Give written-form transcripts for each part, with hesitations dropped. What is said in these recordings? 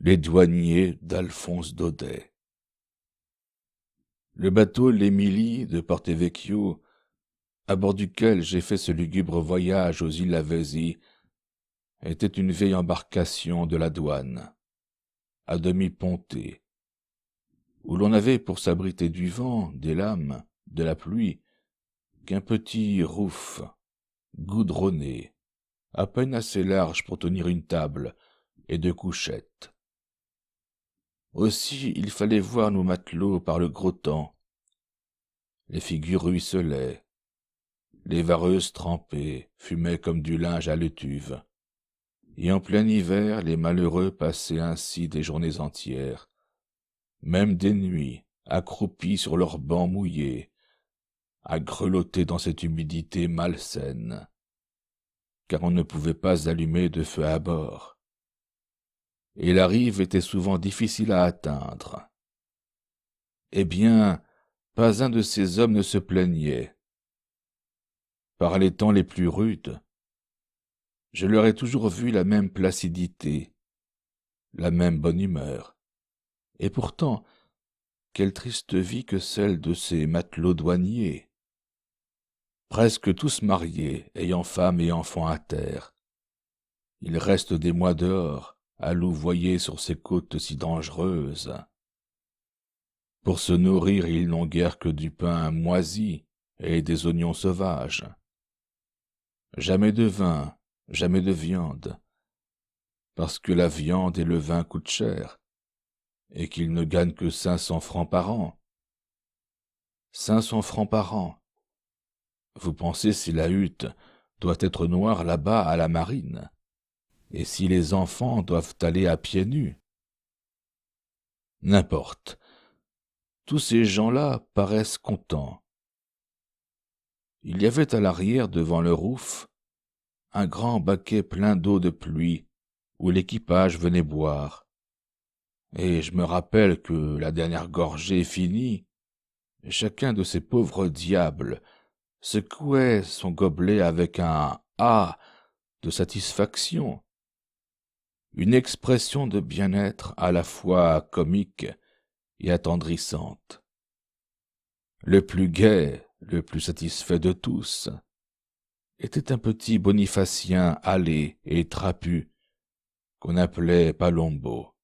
Les douaniers d'Alphonse Daudet. Le bateau l'Émilie de Porto-Vecchio, à bord duquel j'ai fait ce lugubre voyage aux îles Lavezzi, était une vieille embarcation de la douane, à demi pontée, où l'on n'avait pour s'abriter du vent, des lames, de la pluie, qu'un petit rouf goudronné, à peine assez large pour tenir une table et deux couchettes. Aussi il fallait voir nos matelots par le gros temps. Les figures ruisselaient, les vareuses trempées fumaient comme du linge à l'étuve, et en plein hiver les malheureux passaient ainsi des journées entières, même des nuits, accroupis sur leurs bancs mouillés, à grelotter dans cette humidité malsaine, car on ne pouvait pas allumer de feu à bord, et la rive était souvent difficile à atteindre. Eh bien, pas un de ces hommes ne se plaignait. Par les temps les plus rudes, je leur ai toujours vu la même placidité, la même bonne humeur. Et pourtant, quelle triste vie que celle de ces matelots douaniers, presque tous mariés, ayant femme et enfants à terre. Ils restent des mois dehors, à louvoyer sur ces côtes si dangereuses. Pour se nourrir, ils n'ont guère que du pain moisi et des oignons sauvages. Jamais de vin, jamais de viande, parce que la viande et le vin coûtent cher, et qu'ils ne gagnent que 500 francs par an. 500 francs par an. Vous pensez si la hutte doit être noire là-bas à la marine, et si les enfants doivent aller à pieds nus? N'importe. Tous ces gens-là paraissent contents. Il y avait à l'arrière, devant le rouf, un grand baquet plein d'eau de pluie, où l'équipage venait boire. Et je me rappelle que, la dernière gorgée finie, chacun de ces pauvres diables secouait son gobelet avec un « ah » de satisfaction, une expression de bien-être à la fois comique et attendrissante. Le plus gai, le plus satisfait de tous, était un petit bonifacien hâlé et trapu qu'on appelait Palombo.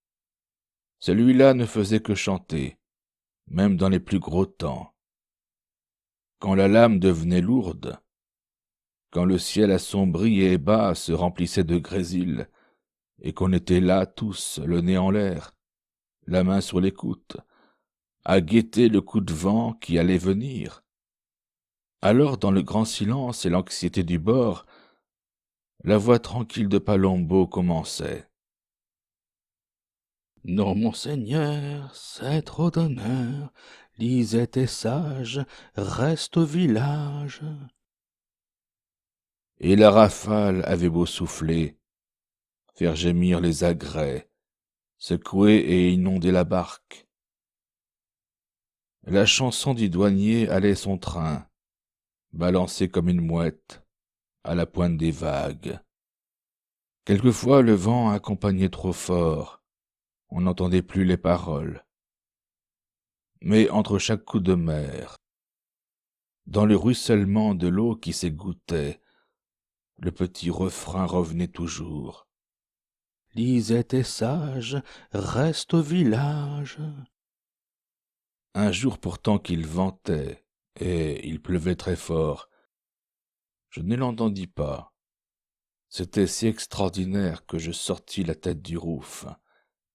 Celui-là ne faisait que chanter, même dans les plus gros temps. Quand la lame devenait lourde, quand le ciel assombri et bas se remplissait de grésil, et qu'on était là tous, le nez en l'air, la main sur l'écoute, à guetter le coup de vent qui allait venir, alors dans le grand silence et l'anxiété du bord, la voix tranquille de Palombo commençait. « Non, monseigneur, c'est trop d'honneur, Lisette est sage, reste au village. » Et la rafale avait beau souffler, faire gémir les agrès, secouer et inonder la barque. La chanson du douanier allait son train, balancée comme une mouette, à la pointe des vagues. Quelquefois le vent accompagnait trop fort, on n'entendait plus les paroles. Mais entre chaque coup de mer, dans le ruissellement de l'eau qui s'égouttait, le petit refrain revenait toujours. « Lisette est sage, reste au village. » Un jour pourtant qu'il ventait, et il pleuvait très fort, je ne l'entendis pas. C'était si extraordinaire que je sortis la tête du rouf.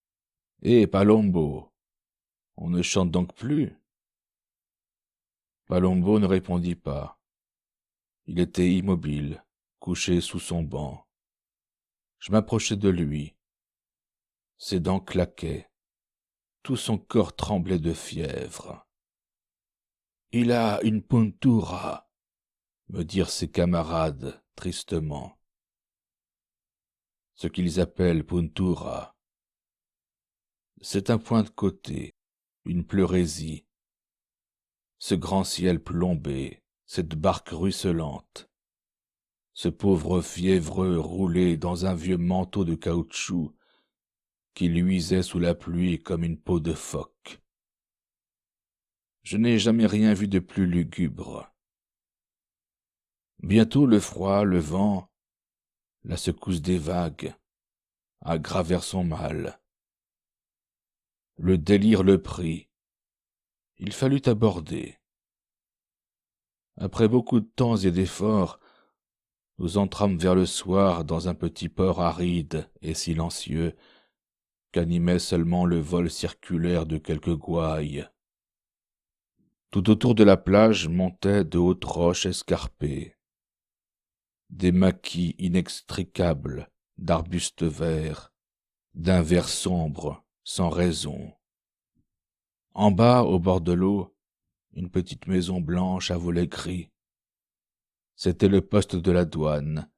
« Eh, Palombo, on ne chante donc plus ?» Palombo ne répondit pas. Il était immobile, couché sous son banc. Je m'approchai de lui. Ses dents claquaient. Tout son corps tremblait de fièvre. « Il a une puntura » me dirent ses camarades tristement. Ce qu'ils appellent puntura, c'est un point de côté, une pleurésie. Ce grand ciel plombé, cette barque ruisselante, ce pauvre fiévreux roulé dans un vieux manteau de caoutchouc, qui luisait sous la pluie comme une peau de phoque. Je n'ai jamais rien vu de plus lugubre. Bientôt le froid, le vent, la secousse des vagues aggravèrent son mal. Le délire le prit. Il fallut aborder. Après beaucoup de temps et d'efforts, nous entrâmes vers le soir dans un petit port aride et silencieux qu'animait seulement le vol circulaire de quelques gouailles. Tout autour de la plage montaient de hautes roches escarpées, des maquis inextricables d'arbustes verts, d'un vert sombre, sans raison. En bas, au bord de l'eau, une petite maison blanche à volets gris. C'était le poste de la douane.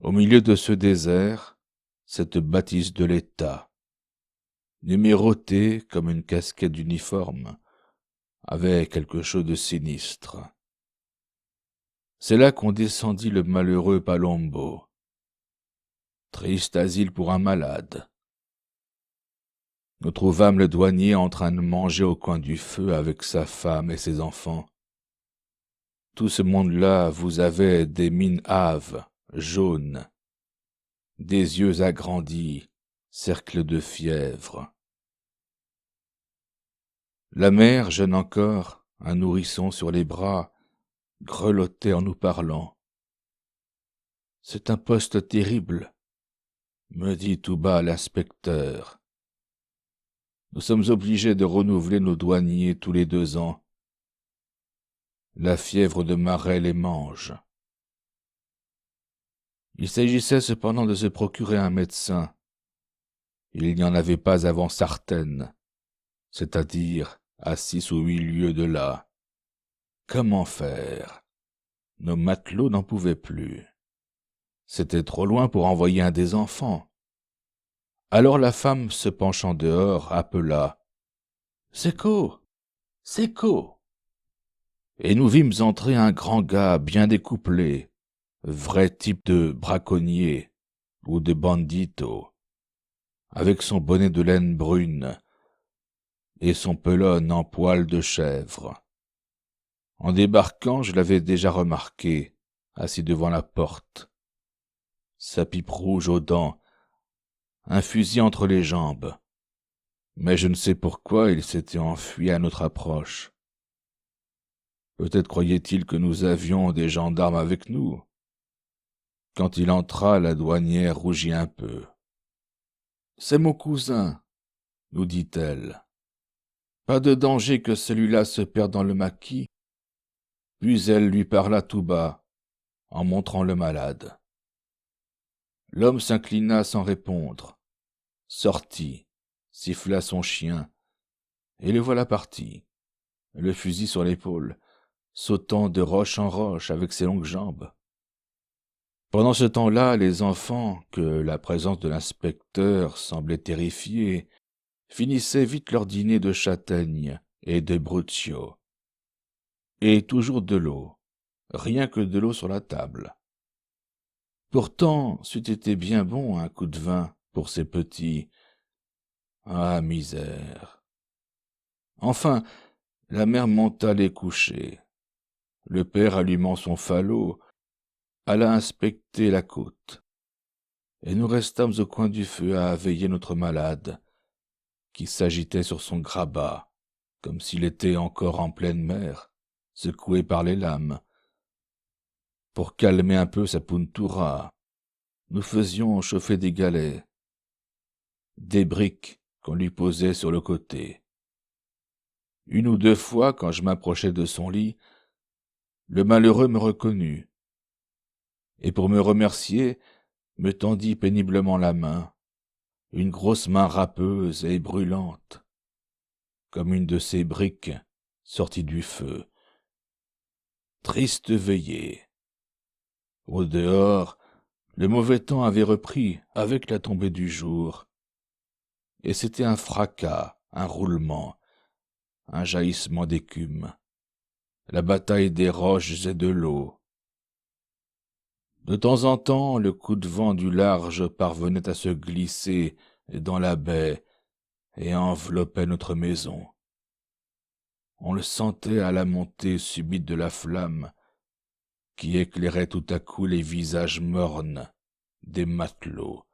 Au milieu de ce désert, cette bâtisse de l'État, numérotée comme une casquette d'uniforme, avait quelque chose de sinistre. C'est là qu'on descendit le malheureux Palombo. Triste asile pour un malade. Nous trouvâmes le douanier en train de manger au coin du feu avec sa femme et ses enfants. Tout ce monde-là vous avait des mines hâves, jaunes, des yeux agrandis, cercles de fièvre. La mère, jeune encore, un nourrisson sur les bras, grelottait en nous parlant. « C'est un poste terrible », me dit tout bas l'inspecteur. Nous sommes obligés de renouveler nos douaniers tous les 2 ans. La fièvre de Marais les mange. Il s'agissait cependant de se procurer un médecin. Il n'y en avait pas avant Sartène, c'est-à-dire à 6 ou 8 lieues de là. Comment faire? Nos matelots n'en pouvaient plus. C'était trop loin pour envoyer un des enfants. Alors la femme, se penchant dehors, appela « Seco! Seco !» Et nous vîmes entrer un grand gars bien découplé, vrai type de braconnier ou de bandito, avec son bonnet de laine brune et son pelone en poil de chèvre. En débarquant, je l'avais déjà remarqué, assis devant la porte, sa pipe rouge aux dents, un fusil entre les jambes. Mais je ne sais pourquoi il s'était enfui à notre approche. Peut-être croyait-il que nous avions des gendarmes avec nous. Quand il entra, la douanière rougit un peu. « C'est mon cousin, » nous dit-elle. « Pas de danger que celui-là se perde dans le maquis. » Puis elle lui parla tout bas, en montrant le malade. L'homme s'inclina sans répondre, sortit, siffla son chien, et le voilà parti, le fusil sur l'épaule, sautant de roche en roche avec ses longues jambes. Pendant ce temps-là, les enfants, que la présence de l'inspecteur semblait terrifier, finissaient vite leur dîner de châtaignes et de bruccio. Et toujours de l'eau, rien que de l'eau sur la table. Pourtant, c'eût été bien bon un coup de vin pour ces petits. Ah, misère! Enfin, la mère monta les coucher. Le père, allumant son falot, alla inspecter la côte. Et nous restâmes au coin du feu à veiller notre malade, qui s'agitait sur son grabat, comme s'il était encore en pleine mer, secoué par les lames. Pour calmer un peu sa puntura, nous faisions chauffer des galets, des briques qu'on lui posait sur le côté. 1 ou 2 fois, quand je m'approchais de son lit, le malheureux me reconnut, et pour me remercier, me tendit péniblement la main, une grosse main râpeuse et brûlante, comme une de ces briques sorties du feu. Triste veillée. Au dehors, le mauvais temps avait repris avec la tombée du jour, et c'était un fracas, un roulement, un jaillissement d'écume, la bataille des roches et de l'eau. De temps en temps, le coup de vent du large parvenait à se glisser et dans la baie et enveloppait notre maison. On le sentait à la montée subite de la flamme qui éclairait tout à coup les visages mornes des matelots,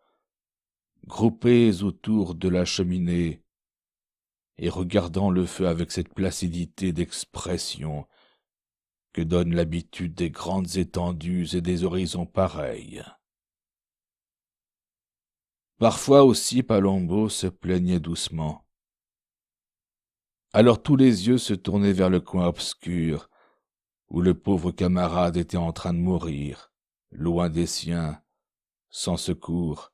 groupés autour de la cheminée et regardant le feu avec cette placidité d'expression que donne l'habitude des grandes étendues et des horizons pareils. Parfois aussi Palombo se plaignait doucement. Alors tous les yeux se tournaient vers le coin obscur où le pauvre camarade était en train de mourir, loin des siens, sans secours.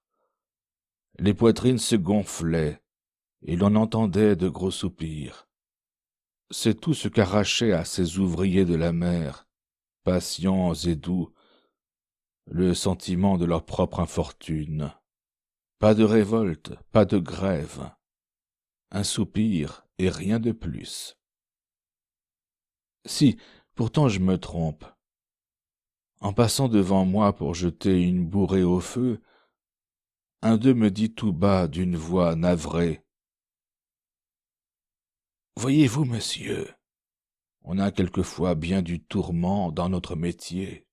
Les poitrines se gonflaient et l'on entendait de gros soupirs. C'est tout ce qu'arrachait à ces ouvriers de la mer, patients et doux, le sentiment de leur propre infortune. Pas de révolte, pas de grève, un soupir et rien de plus. Si, pourtant je me trompe. En passant devant moi pour jeter une bourrée au feu, un d'eux me dit tout bas d'une voix navrée: « Voyez-vous, monsieur, on a quelquefois bien du tourment dans notre métier. »